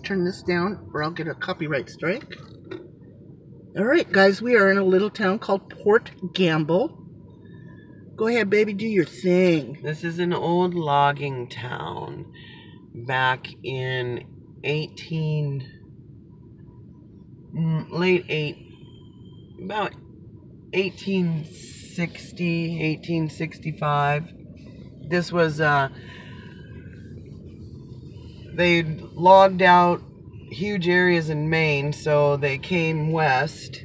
Turn this down or I'll get a copyright strike. All right, guys, we are in a little town called Port Gamble. Go ahead, baby, do your thing. This is an old logging town back in about 1860, 1865. This was, they logged out huge areas in Maine, so they came west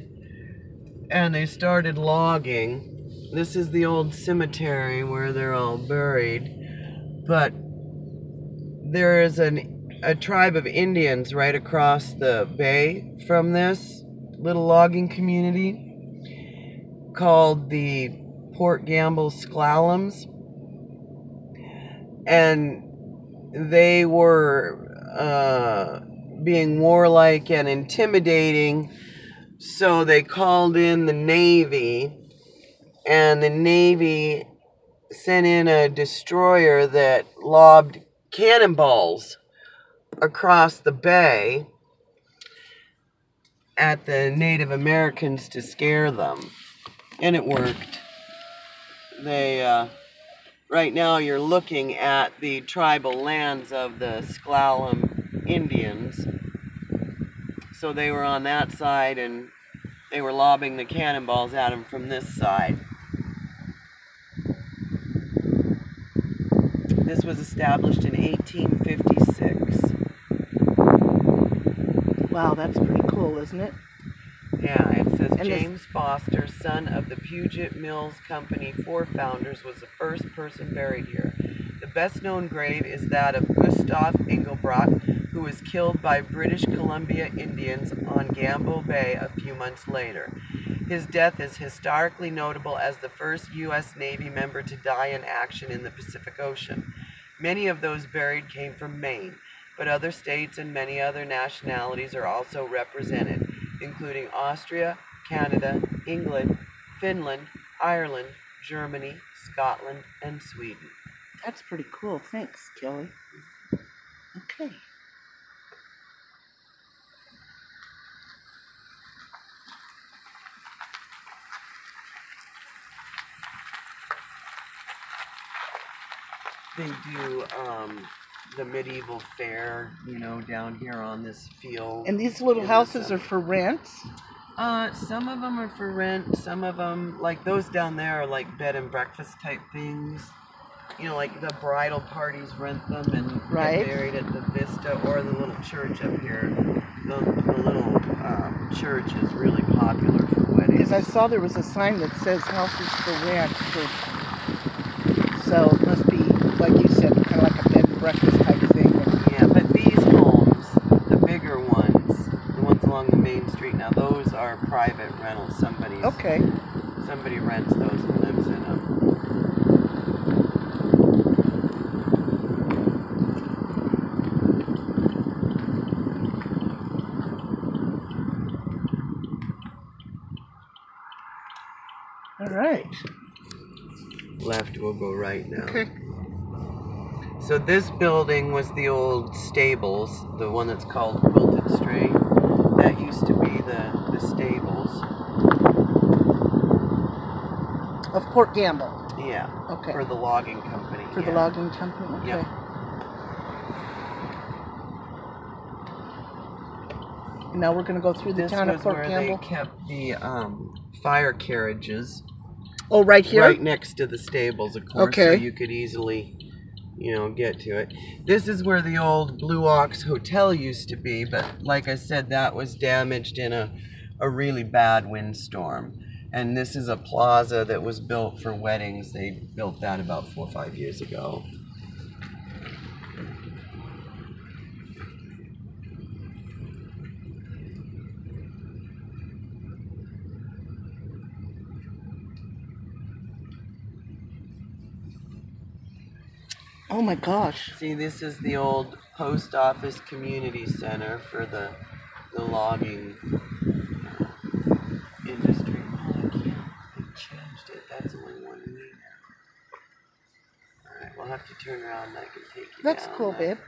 and they started logging. This is the old cemetery where they're all buried, but there is a tribe of Indians right across the bay from this little logging community called the Port Gamble Sklalams, and they were being warlike and intimidating, so they called in the Navy, and the Navy sent in a destroyer that lobbed cannonballs across the bay at the Native Americans to scare them, and it worked. They right now you're looking at the tribal lands of the Sklallam Indians. So they were on that side and they were lobbing the cannonballs at them from this side. This was established in 1856. Wow, that's pretty cool, isn't it? Yeah, it says And James Foster, son of the Puget Mills Company 4 founders, was the first person buried here. The best known grave is that of Gustav Engelbrock, who was killed by British Columbia Indians on Gamble Bay a few months later. His death is historically notable as the first U.S. Navy member to die in action in the Pacific Ocean. Many of those buried came from Maine, but other states and many other nationalities are also represented, including Austria, Canada, England, Finland, Ireland, Germany, Scotland, and Sweden. That's pretty cool. Thanks, Kelly. Okay. They do the medieval fair, down here on this field. And these little houses are for rent? Some of them are for rent. Some of them, like those down there, are like bed and breakfast type things. Like the bridal parties rent them and get married at the Vista, or the little church up here. The little church is really popular for weddings. Because I saw there was a sign that says houses for rent. So it must be, like you said, kind of like a bed and breakfast type thing. Yeah, but these homes, the bigger ones, the ones along the main street now, those are private rentals. Somebody rents those and lives in them. All right. Left, we'll go right now. Okay. So this building was the old stables, the one that's called Quilted Street. That used to be the stables. Of Port Gamble? Yeah. Okay. For the logging company. For the logging company? Okay. Yep. Now we're going to go through the town of Port Gamble. This was where they kept the fire carriages. Oh, right here? Right next to the stables, of course, okay. so you could easily, get to it. This is where the old Blue Ox Hotel used to be, but like I said, that was damaged in a really bad windstorm. And this is a plaza that was built for weddings. They built that about 4 or 5 years ago. Oh my gosh. See, this is the old post office community center for the logging industry. Oh, I can't. They changed it. That's only one way now. Alright, we'll have to turn around and I can take you That's down cool, there. babe.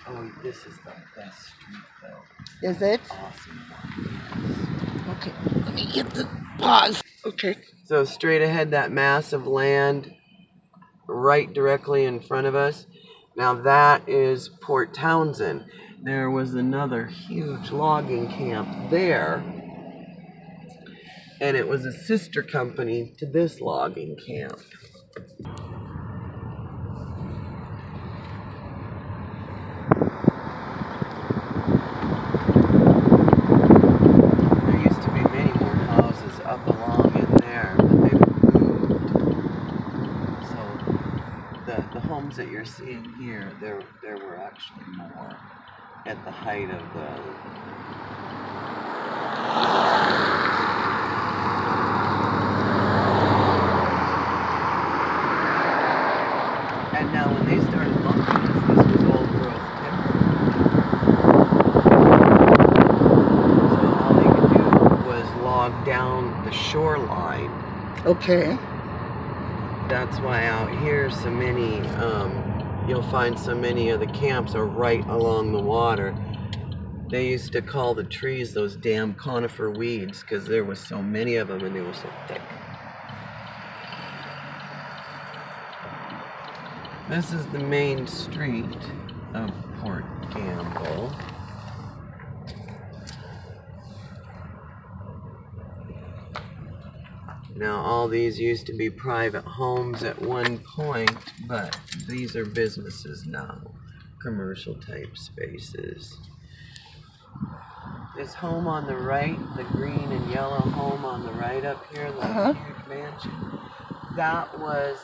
Oh, this is the best street though. Is it? Awesome one. Okay, let me get the pause. Okay. So straight ahead, that massive land right directly in front of us. Now that is Port Townsend. There was another huge logging camp there, and it was a sister company to this logging camp. There used to be many more houses up along in there, but they moved. So the homes that you're seeing here, there were actually more at the height of the and now when they started logging this was old growth timber. So all they could do was log down the shoreline. Okay. That's why out here so many, you'll find so many of the camps are right along the water. They used to call the trees those damn conifer weeds because there was so many of them and they were so thick. This is the main street of Port Gamble. Now all these used to be private homes at one point, but these are businesses now, commercial type spaces. This home on the right, the green and yellow home on the right up here, the huge mansion, that was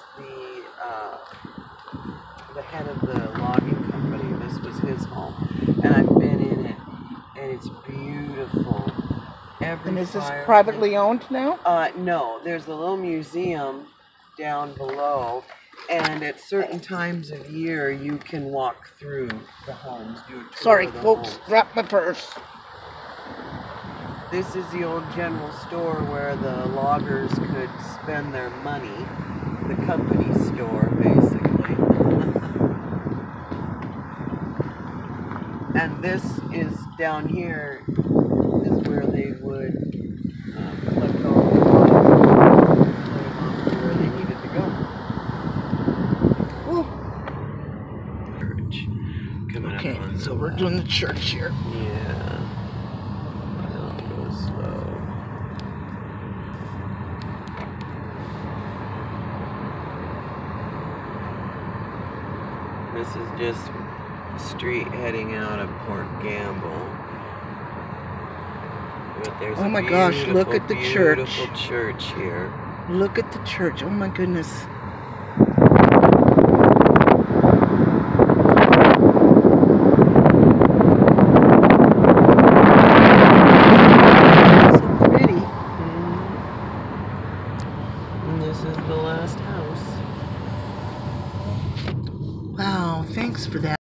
the head of the logging company. This was his home, and I've been in it, and it's beautiful. And is this privately owned now? No, there's a little museum down below, and at certain times of year you can walk through the homes. Do a tour Sorry, of the folks, homes. drop my purse. This is the old general store where the loggers could spend their money. The company store, basically. And this is down here is where they would collect all the logs and put them off to where they needed to go. Ooh. Church. Coming Okay, up on so the we're left. doing the church here. Yeah. I'll go slow. This is just a street heading out of Port Gamble. But there's Oh a my gosh, look at the church. beautiful church here. Look at the church. Oh my goodness. So pretty. And this is the last house. Wow, thanks for that.